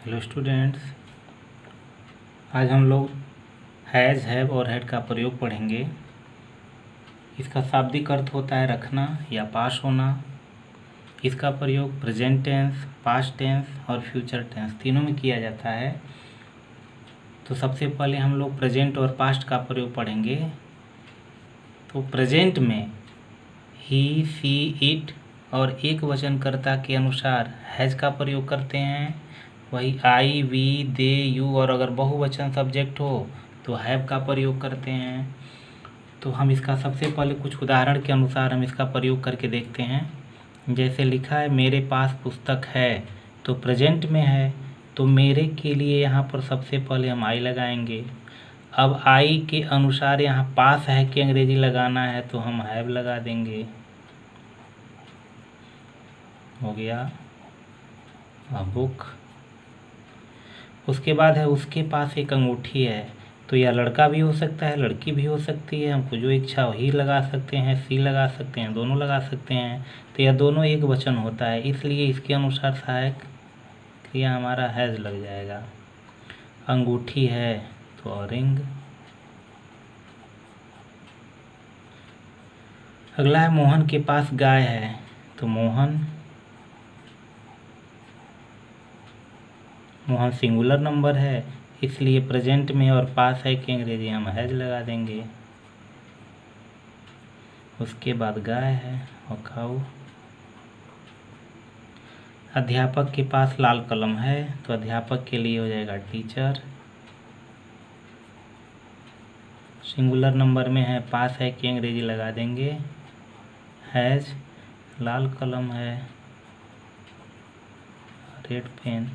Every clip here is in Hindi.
हेलो स्टूडेंट्स, आज हम लोग हैज़, हैव और हैड का प्रयोग पढ़ेंगे। इसका शाब्दिक अर्थ होता है रखना या पास होना। इसका प्रयोग प्रेजेंट टेंस, पास्ट टेंस और फ्यूचर टेंस तीनों में किया जाता है। तो सबसे पहले हम लोग प्रेजेंट और पास्ट का प्रयोग पढ़ेंगे। तो प्रेजेंट में ही, सी, इट और एक वचनकर्ता के अनुसार हैज़ का प्रयोग करते हैं। वही आई, वी, दे, यू और अगर बहुवचन सब्जेक्ट हो तो हैव का प्रयोग करते हैं। तो हम इसका सबसे पहले कुछ उदाहरण के अनुसार हम इसका प्रयोग करके देखते हैं। जैसे लिखा है मेरे पास पुस्तक है, तो प्रेजेंट में है, तो मेरे के लिए यहाँ पर सबसे पहले हम आई लगाएंगे। अब आई के अनुसार यहाँ पास है कि अंग्रेजी लगाना है, तो हम हैव लगा देंगे। हो गया अ बुक। उसके बाद है उसके पास एक अंगूठी है, तो यह लड़का भी हो सकता है, लड़की भी हो सकती है। हमको जो इच्छा हो ही लगा सकते हैं, सी लगा सकते हैं, दोनों लगा सकते हैं। तो यह दोनों एक वचन होता है, इसलिए इसके अनुसार सहायक क्रिया हमारा हैज लग जाएगा। अंगूठी है तो रिंग। अगला है मोहन के पास गाय है, तो मोहन सिंगुलर नंबर है, इसलिए प्रेजेंट में और पास है कि अंग्रेजी हम हैज लगा देंगे। उसके बाद गाय है और खाओ। अध्यापक के पास लाल कलम है, तो अध्यापक के लिए हो जाएगा टीचर। सिंगुलर नंबर में है, पास है कि अंग्रेजी लगा देंगे हैज। लाल कलम है, रेड पेन।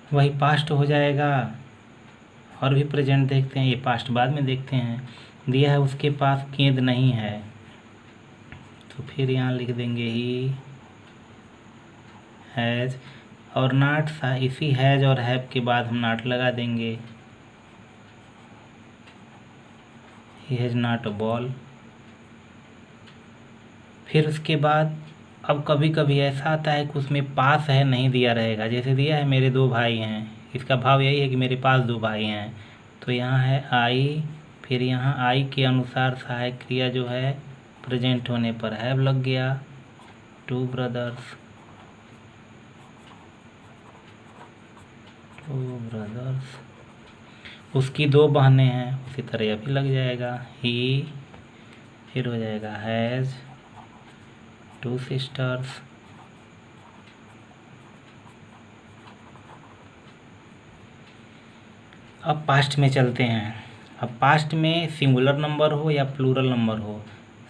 वही पास्ट हो जाएगा। और भी प्रेजेंट देखते हैं, ये पास्ट बाद में देखते हैं। दिया है उसके पास गेंद नहीं है, तो फिर यहाँ लिख देंगे ही हैज। और नॉट सा, इसी हैज और हैव के बाद हम नॉट लगा देंगे। He has not a ball. फिर उसके बाद अब कभी कभी ऐसा आता है कि उसमें पास है नहीं दिया रहेगा। जैसे दिया है मेरे 2 भाई हैं, इसका भाव यही है कि मेरे पास 2 भाई हैं, तो यहाँ है आई। फिर यहाँ आई के अनुसार सहायक क्रिया जो है प्रेजेंट होने पर हैव लग गया। 2 ब्रदर्स, 2 ब्रदर्स। उसकी 2 बहनें हैं, उसी तरह यह भी लग जाएगा ही। फिर हो जाएगा हैज़ 2 सिस्टर्स। अब पास्ट में चलते हैं। अब पास्ट में सिंगुलर नंबर हो या प्लूरल नंबर हो,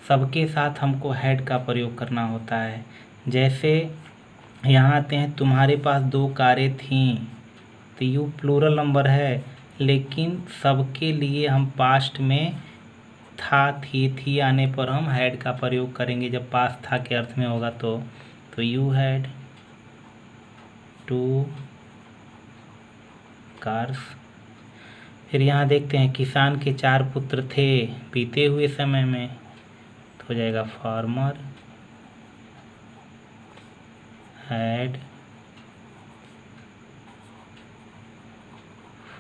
सबके साथ हमको हैड का प्रयोग करना होता है। जैसे यहाँ आते हैं तुम्हारे पास 2 कारें थीं, तो यू प्लूरल नंबर है, लेकिन सबके लिए हम पास्ट में था, थी आने पर हम हैड का प्रयोग करेंगे। जब पास था के अर्थ में होगा तो यू हैड 2 कार्स। फिर यहाँ देखते हैं किसान के 4 पुत्र थे बीते हुए समय में, तो हो जाएगा फार्मर हैड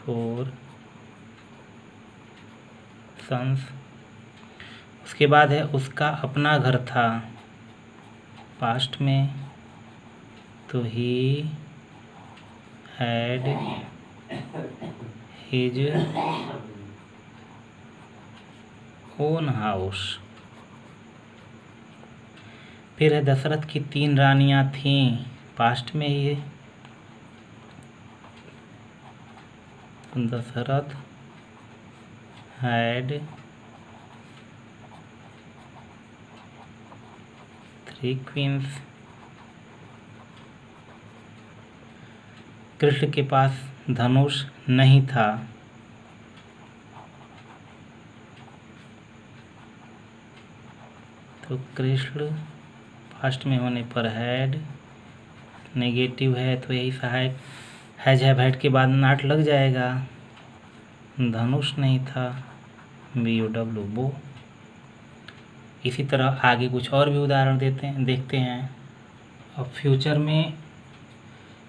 4 सन्स। उसके बाद है उसका अपना घर था पास्ट में, तो he had his own house. फिर है दशरथ की 3 रानियां थीं, पास्ट में ही है, दशरथ हैड 3 क्वींस। कृष्ण के पास धनुष नहीं था, तो कृष्ण पास्ट में होने पर हैड। नेगेटिव है तो यही सहायक हैज हैव हैड के बाद नॉट लग जाएगा। धनुष नहीं था, BOW बो। इसी तरह आगे कुछ और भी उदाहरण देखते हैं। अब फ्यूचर में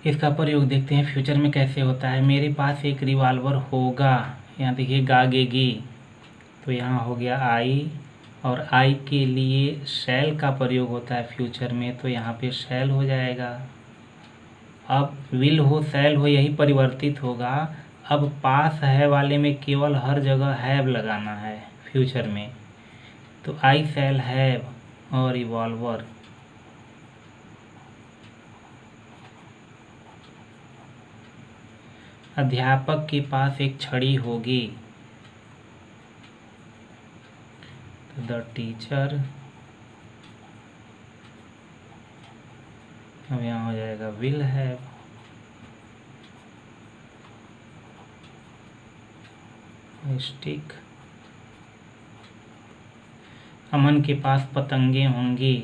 इसका प्रयोग देखते हैं फ्यूचर में कैसे होता है। मेरे पास एक रिवॉल्वर होगा, यहाँ देखिए गागेगी, तो यहाँ हो गया आई, और आई के लिए शैल का प्रयोग होता है फ्यूचर में, तो यहाँ पे शैल हो जाएगा। अब विल हो शैल हो यही परिवर्तित होगा। अब पास है वाले में केवल हर जगह हैव लगाना है फ्यूचर में, तो आई शैल हैव और रिवॉल्वर। अध्यापक के पास एक छड़ी होगी, तो द टीचर, अब यहाँ हो जाएगा विल हैव। स्टिक, अमन के पास पतंगे होंगी,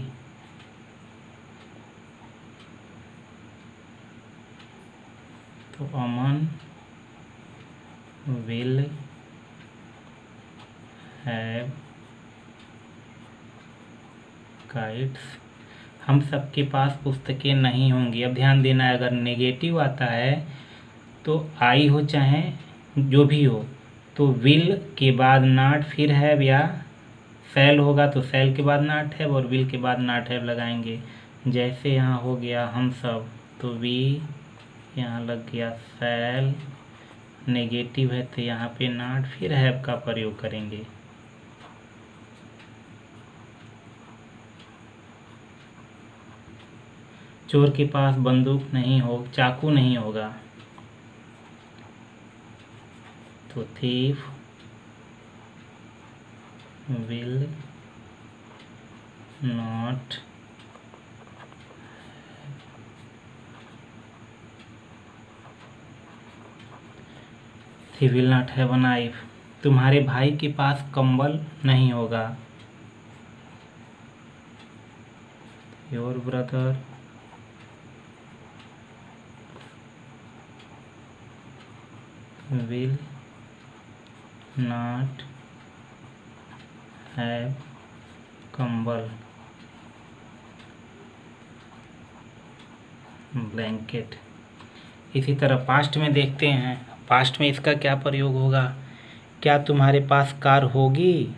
तो अमन विल हैव काइट्स। हम सबके पास पुस्तकें नहीं होंगी। अब ध्यान देना है, अगर नेगेटिव आता है तो आई हो चाहे जो भी हो, तो विल के बाद नॉट फिर हैव, या शैल होगा तो शैल के बाद नॉट हैव और विल के बाद नॉट हैव लगाएंगे। जैसे यहाँ हो गया हम सब, तो वी यहाँ लग गया शैल, नेगेटिव है तो यहाँ पे नॉट फिर हैव का प्रयोग करेंगे। चोर के पास बंदूक नहीं हो, चाकू नहीं होगा, तो thief will not will not have a knife. तुम्हारे भाई के पास कंबल नहीं होगा, your brother will not have कंबल ब्लैंकेट। इसी तरह पास्ट में देखते हैं, पास्ट में इसका क्या प्रयोग होगा। क्या तुम्हारे पास कार होगी,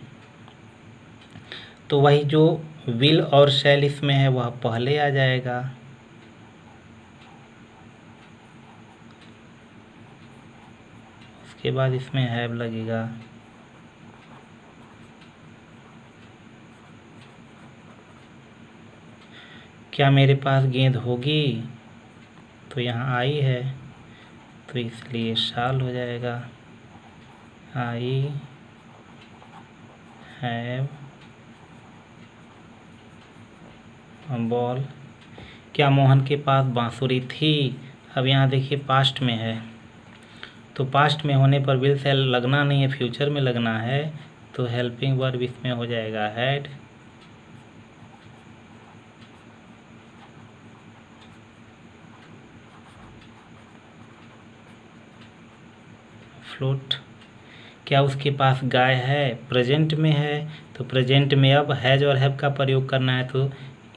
तो वही जो विल और शैल इसमें है वह पहले आ जाएगा। उसके बाद इसमें हैव लगेगा। क्या मेरे पास गेंद होगी, तो यहाँ आई है तो इसलिए शाल हो जाएगा। I have ball. क्या मोहन के पास बांसुरी थी, अब यहाँ देखिए पास्ट में है, तो पास्ट में होने पर विल शैल लगना नहीं है, फ्यूचर में लगना है, तो हेल्पिंग वर्ब इसमें हो जाएगा हैड। फ्लोट। क्या उसके पास गाय है, प्रेजेंट में है, तो प्रेजेंट में अब हैज और हैव का प्रयोग करना है, तो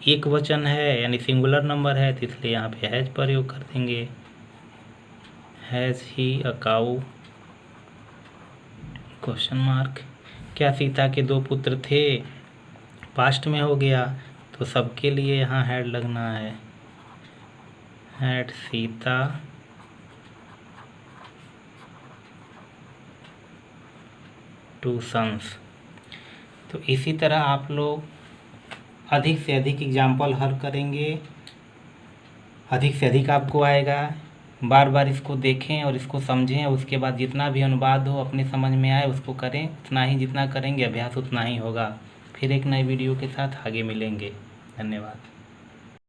एक वचन है यानी सिंगुलर नंबर है, तो इसलिए यहाँ पे हैज प्रयोग कर देंगे। Has he a cow, question mark. क्या सीता के 2 पुत्र थे, पास्ट में हो गया, तो सबके लिए यहाँ हैड लगना है। Head Sita 2 sons. तो इसी तरह आप लोग अधिक से अधिक एग्जाम्पल हल करेंगे, अधिक से अधिक आपको आएगा। बार बार इसको देखें और इसको समझें, और उसके बाद जितना भी अनुवाद हो अपने समझ में आए उसको करें, उतना ही जितना करेंगे अभ्यास उतना ही होगा। फिर एक नए वीडियो के साथ आगे मिलेंगे। धन्यवाद।